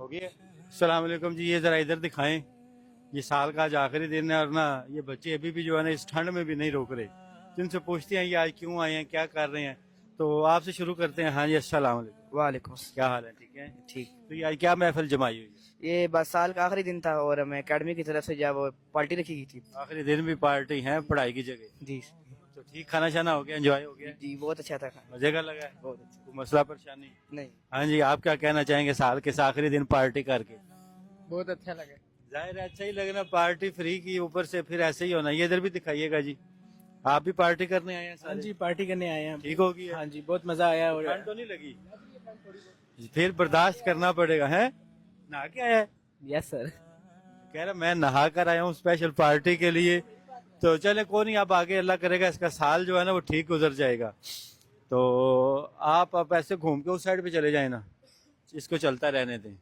हो गया। अस्सलाम वालेकुम जी, ये जरा इधर दिखाएं। ये साल का आज आखिरी दिन है और ना ये बच्चे अभी भी जो है ना इस ठंड में भी नहीं रोक रहे। जिनसे पूछते हैं ये आज क्यों आए हैं, क्या कर रहे हैं, तो आपसे शुरू करते हैं। हाँ जी, अस्सलाम वालेकुम, वालेकुम क्या हाल है? ठीक है। ठीक। तो ये आज क्या महफिल जमाई हुई है? ये बस साल का आखिरी दिन था और हमें एकेडमी की तरफ से जब वो पार्टी रखी गई थी। आखिरी दिन भी पार्टी है पढ़ाई की जगह? जी तो ठीक, खाना शाना हो गया, एंजॉय हो गया, जी, बहुत अच्छा था खाना। मजे का लगा है? बहुत अच्छा। कोई मसला परेशानी? नहीं, हाँ जी, आप क्या कहना चाहेंगे साल के आखिरी दिन पार्टी करके? बहुत अच्छा लगा। जाहिर है अच्छा ही लगना, पार्टी फ्री की, ऊपर से फिर ऐसे ही होना। ये इधर भी दिखाइएगा जी, आप भी पार्टी करने आए हैं हाँ सारे? जी, पार्टी करने आए हैं। ठीक होगी? हाँ जी, बहुत मजा आया। और ठंड तो नहीं लगी? फिर बर्दाश्त करना पड़ेगा। है नहा के आया है? Yes sir. कह रहा मैं नहा कर आया हूँ स्पेशल पार्टी के लिए। तो चले कोई नहीं, आप आगे अल्लाह करेगा इसका साल जो है ना वो ठीक गुजर जाएगा। तो आप ऐसे घूम के उस साइड पे चले जाए ना, इसको चलता रहने दें।